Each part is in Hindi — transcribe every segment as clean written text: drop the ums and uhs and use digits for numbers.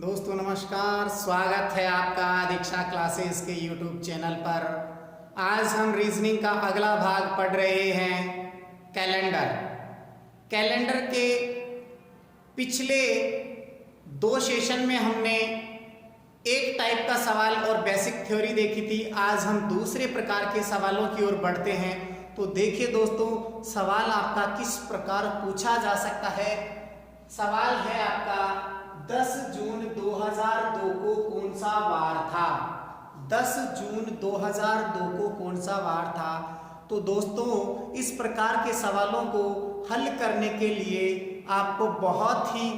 दोस्तों नमस्कार, स्वागत है आपका दीक्षा क्लासेस के यूट्यूब चैनल पर। आज हम रीजनिंग का अगला भाग पढ़ रहे हैं। कैलेंडर के पिछले दो सेशन में हमने एक टाइप का सवाल और बेसिक थ्योरी देखी थी। आज हम दूसरे प्रकार के सवालों की ओर बढ़ते हैं। तो देखिए दोस्तों, सवाल आपका किस प्रकार पूछा जा सकता है। सवाल है आपका 10 जून 2002 को कौन सा वार था। 10 जून 2002 को कौन सा वार था। तो दोस्तों, इस प्रकार के सवालों को हल करने के लिए आपको बहुत ही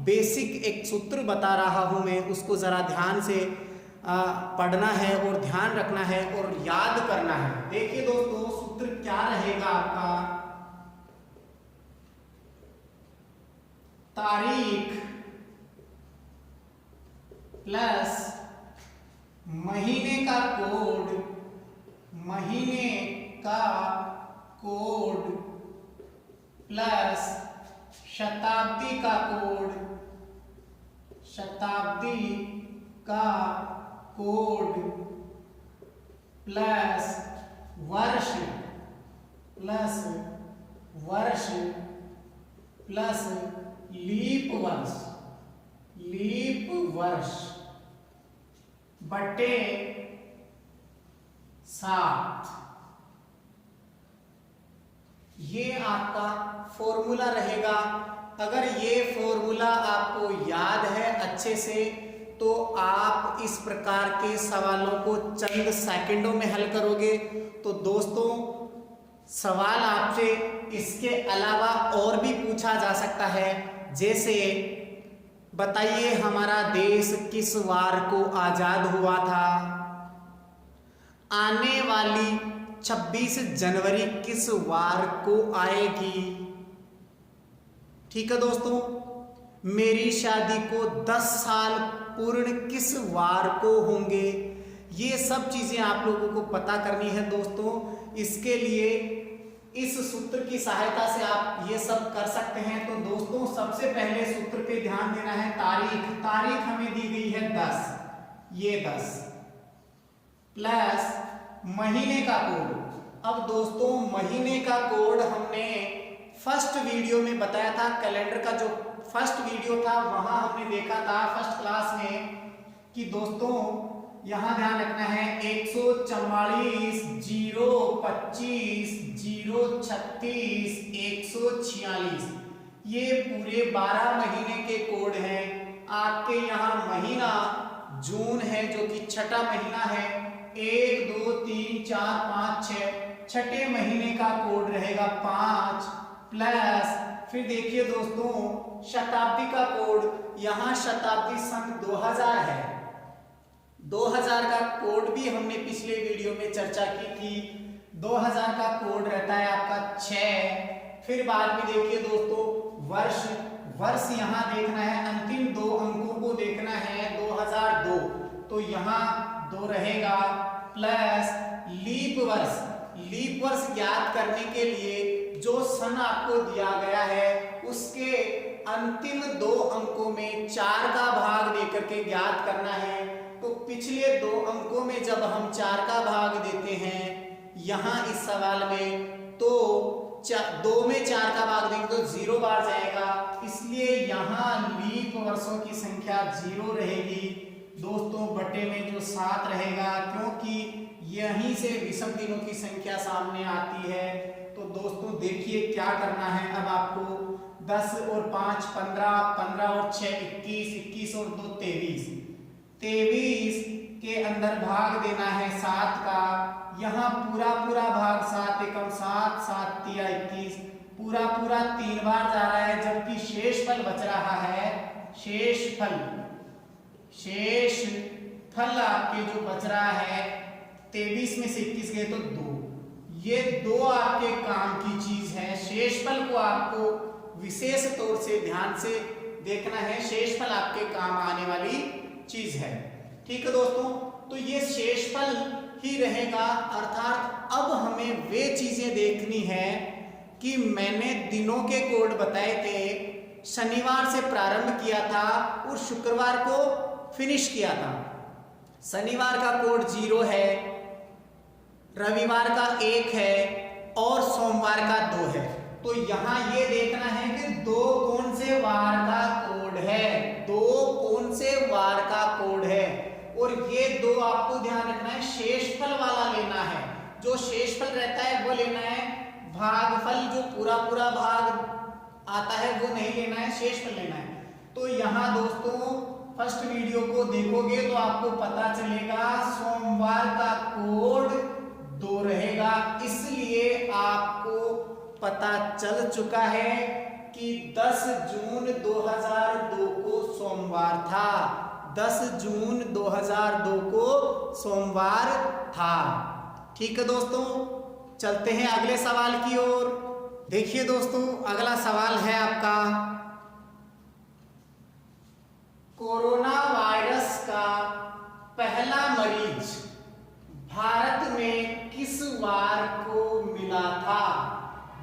बेसिक एक सूत्र बता रहा हूं मैं, उसको जरा ध्यान से पढ़ना है और ध्यान रखना है और याद करना है। देखिए दोस्तों, सूत्र क्या रहेगा आपका। तारीख प्लस महीने का कोड, महीने का कोड प्लस शताब्दी का कोड, शताब्दी का कोड प्लस वर्ष, प्लस वर्ष प्लस लीप वर्ष, लीप वर्ष बटे 7। ये आपका फॉर्मूला रहेगा। अगर ये फॉर्मूला आपको याद है अच्छे से तो आप इस प्रकार के सवालों को चंद सेकंडों में हल करोगे। तो दोस्तों, सवाल आपसे इसके अलावा और भी पूछा जा सकता है, जैसे बताइए हमारा देश किस वार को आजाद हुआ था। आने वाली 26 जनवरी किस वार को आएगी। ठीक है दोस्तों, मेरी शादी को 10 साल पूर्ण किस वार को होंगे। ये सब चीजें आप लोगों को पता करनी है दोस्तों। इसके लिए इस सूत्र की सहायता से आप ये सब कर सकते हैं। तो दोस्तों, सबसे पहले सूत्र पे ध्यान देना है। तारीख हमें दी गई है 10, ये 10 प्लस महीने का कोड। अब दोस्तों, महीने का कोड हमने फर्स्ट वीडियो में बताया था। कैलेंडर का जो फर्स्ट वीडियो था वहां हमने देखा था फर्स्ट क्लास में कि दोस्तों यहां ध्यान रखना है 144, 025, 036, 146 ये पूरे 12 महीने के कोड हैं। आपके यहाँ महीना जून है जो कि छठा महीना है। 1 2 3 4 5 6 छठे महीने का कोड रहेगा 5 प्लस फिर देखिए दोस्तों शताब्दी का कोड। यहाँ शताब्दी सन 2000 है। 2000 का कोड भी हमने पिछले वीडियो में चर्चा की थी। 2000 का कोड रहता है आपका 6। फिर बाद में देखिए दोस्तों वर्ष यहाँ देखना है, अंतिम 2 अंकों को देखना है 2002, तो यहाँ 2 रहेगा प्लस लीप वर्ष। लीप वर्ष ज्ञात करने के लिए जो सन आपको दिया गया है उसके अंतिम 2 अंकों में 4 का भाग देकर के ज्ञात करना है। तो पिछले 2 अंकों में जब हम 4 का भाग देते हैं यहां इस सवाल में, तो 2 में 4 का भाग देंगे तो 0 बार जाएगा, इसलिए यहां लीप वर्षों की संख्या 0 रहेगी दोस्तों। बटे में जो 7 रहेगा, क्योंकि यहीं से विषम दिनों की संख्या सामने आती है। तो दोस्तों देखिए क्या करना है। अब आपको 10 और 5 15, 15 और 6 21, 21 और 2 23, 23 के अंदर भाग देना है 7 का। यहाँ पूरा भाग 7 एकम 7, 7 तिया 21, पूरा 3 बार जा रहा है, जबकि शेषफल बच रहा है। शेषफल आपके जो बच रहा है 23 में से 21 गए तो 2। ये 2 आपके काम की चीज है। शेषफल को आपको विशेष तौर से ध्यान से देखना है। शेषफल आपके काम आने वाली चीज है। ठीक है दोस्तों, तो ये शेषफल ही रहेगा। अर्थात अब हमें वे चीजें देखनी है कि मैंने दिनों के कोड बताए थे शनिवार से प्रारंभ किया था और शुक्रवार को फिनिश किया था। शनिवार का कोड 0 है, रविवार का 1 है और सोमवार का 2 है। तो यहाँ ये देखना है कि 2 कौन से वार का कोड है, 2 कौन से वार का कोड है। और ये 2 आपको ध्यान रखना है, शेषफल वाला लेना है। जो शेषफल रहता है वो लेना है, भागफल जो पूरा पूरा भाग आता है वो नहीं लेना है, शेषफल लेना है। तो यहाँ दोस्तों फर्स्ट वीडियो को देखोगे तो आपको पता चलेगा सोमवार का कोड 2 रहेगा। इसलिए आपको पता चल चुका है कि 10 जून 2002 को सोमवार था, 10 जून 2002 को सोमवार था। ठीक है दोस्तों, चलते हैं अगले सवाल की ओर। देखिए दोस्तों, अगला सवाल है आपका, कोरोना वायरस का पहला मरीज भारत में किस वार को मिला था।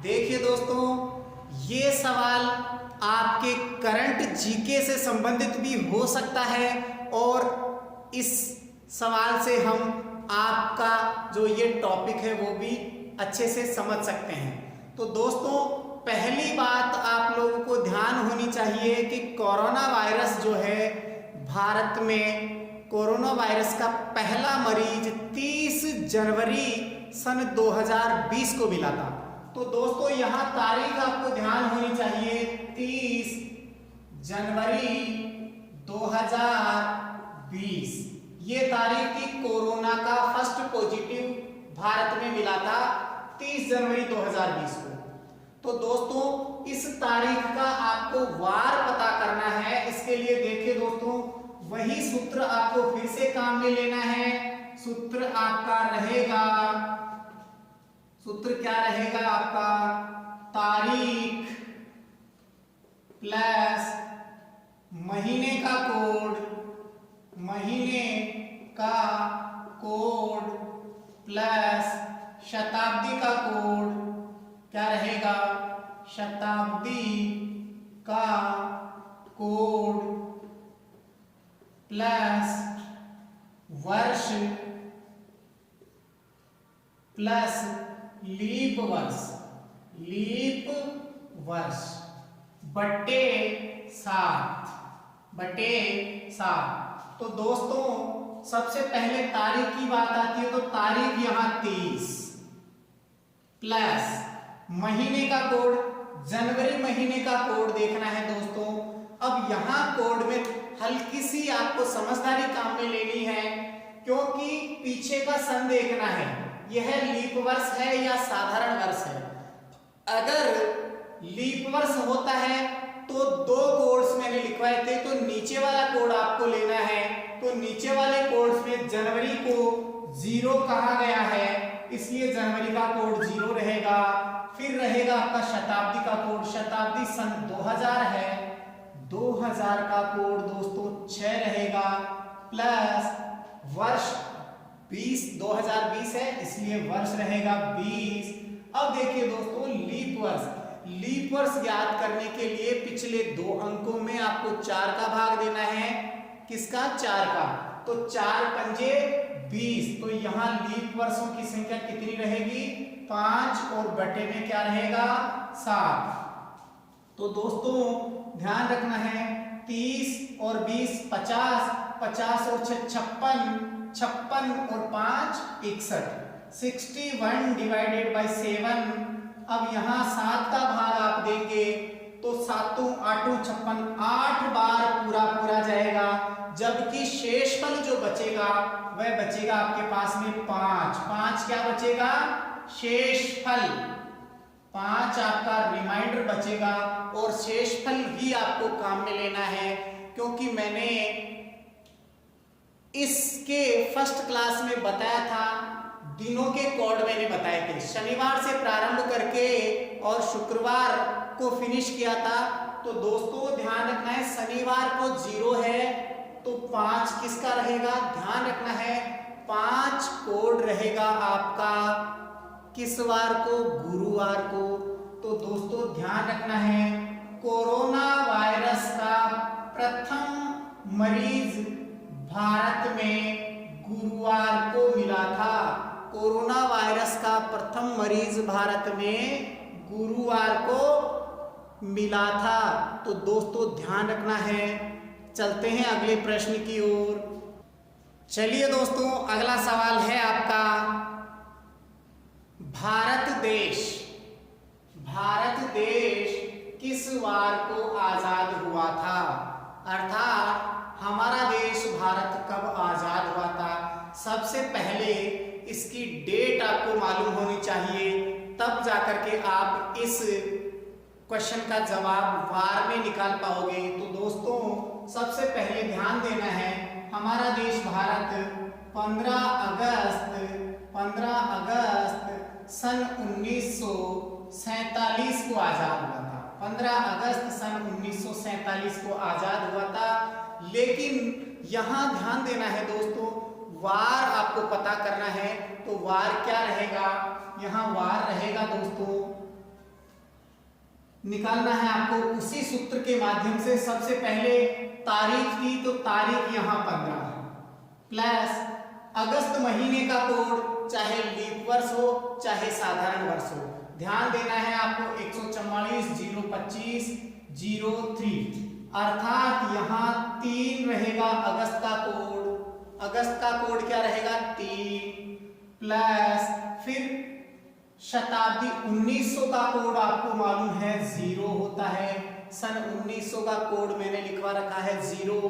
देखिए दोस्तों, ये सवाल आपके करंट जीके से संबंधित भी हो सकता है और इस सवाल से हम आपका जो ये टॉपिक है वो भी अच्छे से समझ सकते हैं। तो दोस्तों, पहली बात आप लोगों को ध्यान होनी चाहिए कि कोरोना वायरस जो है भारत में, कोरोना वायरस का पहला मरीज 30 जनवरी सन 2020 को मिला था। तो दोस्तों यहाँ तारीख आपको ध्यान होनी चाहिए, 30 जनवरी 2020 ये तारीख थी। कोरोना का फर्स्ट पॉजिटिव भारत में मिला था 30 जनवरी 2020 को। तो दोस्तों इस तारीख का आपको वार पता करना है। इसके लिए देखिए दोस्तों, वही सूत्र आपको फिर से काम में लेना है। सूत्र आपका रहेगा, सूत्र क्या रहेगा आपका, तारीख प्लस महीने का कोड, महीने का कोड प्लस शताब्दी का कोड, क्या रहेगा, शताब्दी का कोड प्लस वर्ष प्लस लीप वर्ष, लीप वर्ष बटे 7, बटे 7। तो दोस्तों सबसे पहले तारीख की बात आती है, तो तारीख यहां 30 प्लस महीने का कोड, जनवरी महीने का कोड देखना है दोस्तों। अब यहां कोड में हल्की सी आपको समझदारी काम में लेनी है, क्योंकि पीछे का सन देखना है, यह लीप वर्ष है या साधारण वर्ष है। अगर लीप वर्ष होता है तो 2 कोड्स मैंने लिखवाए थे, तो नीचे वाला कोड आपको लेना है। तो नीचे वाले कोड्स में जनवरी को 0 कहा गया है, इसलिए जनवरी का कोड 0 रहेगा। फिर रहेगा आपका शताब्दी का कोड, शताब्दी सन 2000 है, 2000 का कोड दोस्तों 6 रहेगा, प्लस वर्ष 2020 है, इसलिए वर्ष रहेगा 20। अब देखिए दोस्तों लीप वर्ष, लीप वर्ष याद करने के लिए पिछले 2 अंकों में आपको 4 का भाग देना है। किसका, 4 का। तो 4 पंजे 20, तो यहाँ लीप वर्षों की संख्या कितनी रहेगी, 5 और बटे में क्या रहेगा, 7। तो दोस्तों ध्यान रखना है, 30 और 20 50, 50 और 6 56, 56 और 5 61, 61 डिवाइडेड बाय 7। अब यहाँ 7 का भाग आप देंगे तो 7 8 56, 8 बार पूरा पूरा जाएगा, जबकि शेषफल जो बचेगा वह बचेगा आपके पास में 5। 5 क्या बचेगा, शेषफल 5 आपका रिमाइंडर बचेगा। और शेषफल भी आपको काम में लेना है, क्योंकि मैंने इसके फर्स्ट क्लास में बताया था, दिनों के कोड मैंने बताए थे, शनिवार से प्रारंभ करके और शुक्रवार को फिनिश किया था। तो दोस्तों ध्यान रखना है, शनिवार को 0 है तो 5 किसका रहेगा, ध्यान रखना है 5 कोड रहेगा आपका किस वार को, गुरुवार को। तो दोस्तों ध्यान रखना है कोरोना वायरस का प्रथम मरीज भारत में गुरुवार को मिला था। कोरोना वायरस का प्रथम मरीज भारत में गुरुवार को मिला था। तो दोस्तों ध्यान रखना है। चलते हैं अगले प्रश्न की ओर। चलिए दोस्तों, अगला सवाल है आपका, भारत देश किस वार को आजाद हुआ था? अर्थात हमारा देश भारत कब आजाद हुआ था? सबसे पहले इसकी डेट आपको मालूम होनी चाहिए, तब जाकर के आप इस क्वेश्चन का जवाब वार में निकाल पाओगे। तो दोस्तों सबसे पहले ध्यान देना है, हमारा देश भारत 15 अगस्त सन 1947 को आजाद हुआ था। 15 अगस्त सन 1947 को आजाद हुआ था। लेकिन यहां ध्यान देना है दोस्तों, वार आपको पता करना है। तो वार क्या रहेगा? यहां वार रहेगा दोस्तों, निकालना है आपको उसी सूत्र के माध्यम से। सबसे पहले तारीख की, तो तारीख यहां 15 है, प्लस अगस्त महीने का कोड, चाहे लीप वर्ष हो चाहे साधारण वर्ष हो। ध्यान देना है आपको 144/025/03, अर्थात यहाँ 3 रहेगा अगस्त का कोड। अगस्त का कोड क्या रहेगा? 3, प्लस फिर शताब्दी 1900 का कोड आपको मालूम है 0 होता है। सन 1900 का कोड मैंने लिखवा रखा है 0।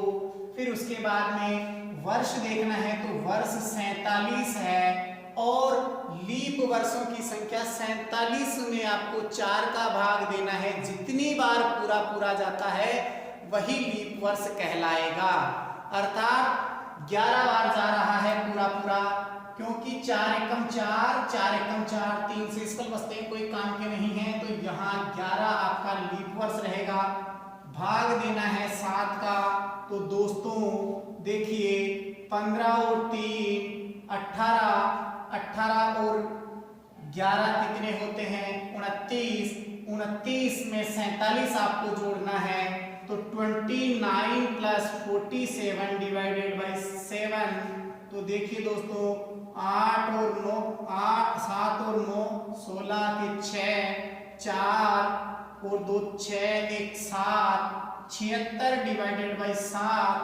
फिर उसके बाद में वर्ष देखना है, तो वर्ष 47 है और लीप वर्षों की संख्या 47 में आपको 4 का भाग देना है। जितनी बार पूरा जाता है वही लीप वर्ष कहलाएगा। अर्थात 11 बार जा रहा है पूरा, क्योंकि 4 एकम 4, 4 एकम 4, 3 से स्कल बचते हैं, कोई काम के नहीं है। तो यहाँ 11 आपका लीप वर्ष रहेगा। भाग देना है 7 का। तो दोस्तों देखिए 15 और 3 18 और 11 कितने होते हैं? 29 में 47 आपको जोड़ना है। तो 29 + 47 डिवाइडेड बाई 7। तो देखिए दोस्तों 7 और 9 16 के 6, 4 और 2 6, 1 7, 76 डिवाइडेड बाई 7।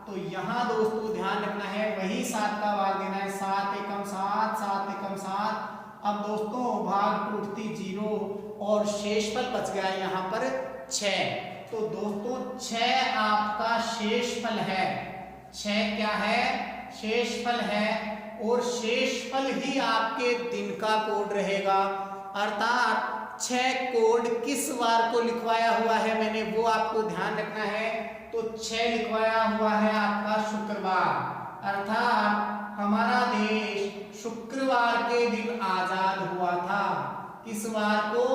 तो यहाँ दोस्तों ध्यान रखना है, वही 7 का भाग देना है। 7 एकम 7, 7 एकम 7। अब दोस्तों भाग टूटती 0 और शेषफल बच गया यहाँ पर 6। तो दोस्तों 6 आपका शेषफल है। 6 क्या है? शेषफल है। और शेषफल ही आपके दिन का कोड रहेगा। अर्थात 6 कोड किस वार को लिखवाया हुआ है मैंने, वो आपको ध्यान रखना है। तो 6 लिखवाया हुआ है आपका शुक्रवार। अर्थात हमारा देश शुक्रवार के दिन आजाद हुआ था। किस वार को?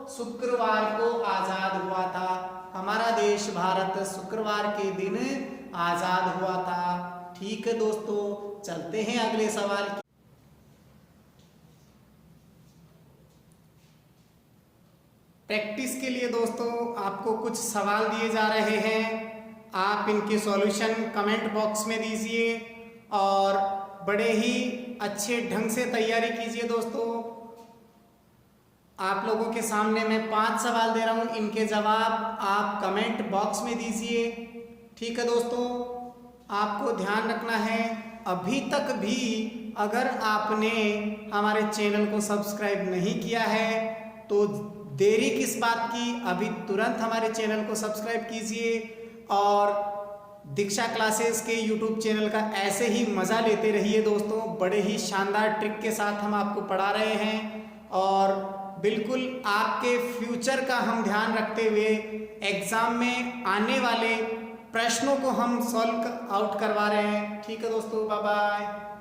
शुक्रवार को आजाद हुआ था। हमारा देश भारत शुक्रवार के दिन आजाद हुआ था। ठीक है दोस्तों, चलते हैं अगले सवाल की। प्रैक्टिस के लिए दोस्तों आपको कुछ सवाल दिए जा रहे हैं। आप इनके सॉल्यूशन कमेंट बॉक्स में दीजिए और बड़े ही अच्छे ढंग से तैयारी कीजिए दोस्तों। आप लोगों के सामने मैं 5 सवाल दे रहा हूं, इनके जवाब आप कमेंट बॉक्स में दीजिए। ठीक है दोस्तों, आपको ध्यान रखना है, अभी तक भी अगर आपने हमारे चैनल को सब्सक्राइब नहीं किया है तो देरी किस बात की, अभी तुरंत हमारे चैनल को सब्सक्राइब कीजिए और दीक्षा क्लासेस के यूट्यूब चैनल का ऐसे ही मज़ा लेते रहिए दोस्तों। बड़े ही शानदार ट्रिक के साथ हम आपको पढ़ा रहे हैं और बिल्कुल आपके फ्यूचर का हम ध्यान रखते हुए एग्ज़ाम में आने वाले प्रश्नों को हम सॉल्व आउट करवा रहे हैं। ठीक है दोस्तों, बाय बाय।